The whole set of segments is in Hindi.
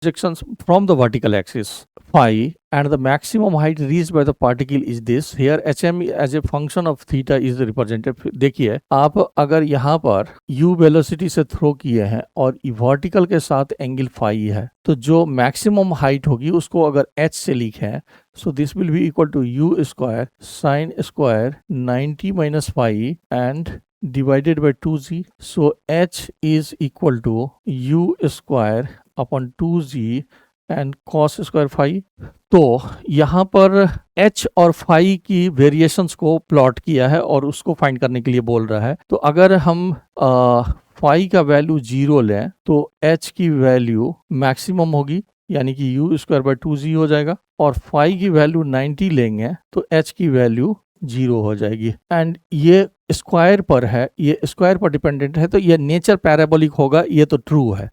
projections from the vertical axis phi and the maximum height reached by the particle is this. Here hm as a function of theta is represented. देखिए आप अगर यहाँ पर u वेलोसिटी से थ्रो किए हैं और वर्टिकल के साथ एंगल फाई है, तो जो मैक्सिमम हाइट होगी उसको अगर h से लिखें, so this will be equal to u square sin square 90 minus phi and divided by 2z. So h is equal to u square upon 2z and cos square phi. तो यहाँ पर h और फाई की वेरिएशंस को प्लॉट किया है और उसको फाइंड करने के लिए बोल रहा है। तो अगर हम फाई का वैल्यू 0 लें तो h की वैल्यू मैक्सिमम होगी, यानी कि u स्क्वायर बाय 2z हो जाएगा, और फाई की वैल्यू 90 लेंगे तो h की वैल्यू 0 हो जाएगी। एंड ये स्क्वायर पर है, ये स्क्वायर पर डिपेंडेंट है, तो ये नेचर पैराबोलिक होगा, ये तो ट्रू है।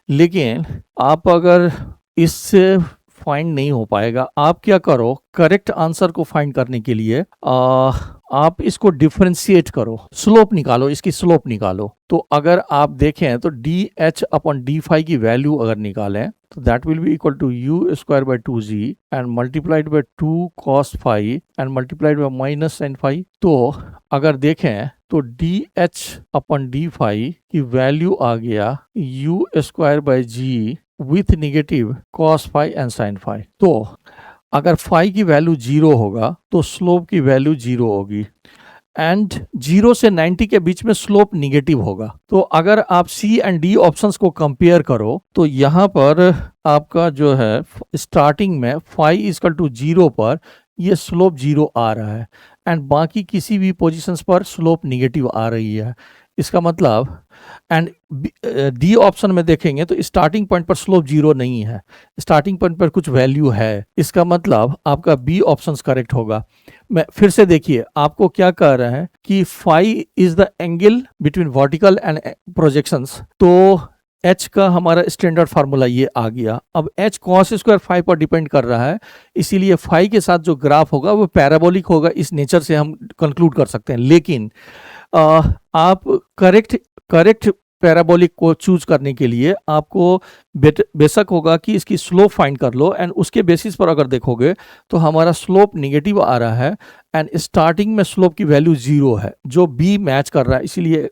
लेकिन आप अगर इससे फाइंड नहीं हो पाएगा, आप क्या करो, करेक्ट आंसर को फाइंड करने के लिए आप इसको डिफरेंशिएट करो, स्लोप निकालो, इसकी स्लोप निकालो। तो अगर आप देखें तो D H upon D phi की वैल्यू अगर निकालें तो that will be equal to U square by 2z and multiplied by 2 cos phi and multiplied by minus sine phi. तो अगर देखें तो D H upon D phi की वैल्यू आ गया U square by G with negative cos phi and sine phi. तो अगर फाई की वैल्यू 0 होगा तो स्लोप की वैल्यू 0 होगी, एंड 0 से 90 के बीच में स्लोप निगेटिव होगा। तो अगर आप सी एंड डी ऑप्शंस को कंपेयर करो तो यहाँ पर आपका जो है स्टार्टिंग में फाई इक्वल टू 0 पर ये स्लोप 0 आ रहा है, एंड बाकी किसी भी पोजीशंस पर स्लोप निगेटिव आ रही है। इसका मतलब एंड डी ऑप्शन में देखेंगे तो स्टार्टिंग पॉइंट पर स्लोप 0 नहीं है, स्टार्टिंग पॉइंट पर कुछ वैल्यू है। इसका मतलब आपका बी ऑप्शन करेक्ट होगा। मैं फिर से देखिए आपको क्या कह रहे हैं कि phi is the angle between vertical and projections. तो h का हमारा स्टैंडर्ड फार्मूला ये आ गया। अब h कॉस स्क्वायर फाई पर डिपेंड कर रहा है, इसीलिए फाई के साथ जो ग्राफ होगा वो पैराबोलिक होगा, इस नेचर से हम कंक्लूड कर सकते हैं। लेकिन आप करेक्ट पैराबोलिक को चूज करने के लिए आपको बेशक होगा कि इसकी स्लोप फाइंड कर लो, एंड उसके बेसिस पर अगर देखोगे तो हमारा स्लोप निगेटिव आ रहा है एंड स्टार्टिंग में स्लोप की वैल्यू 0 है जो बी मैच कर रहा है, इसीलिए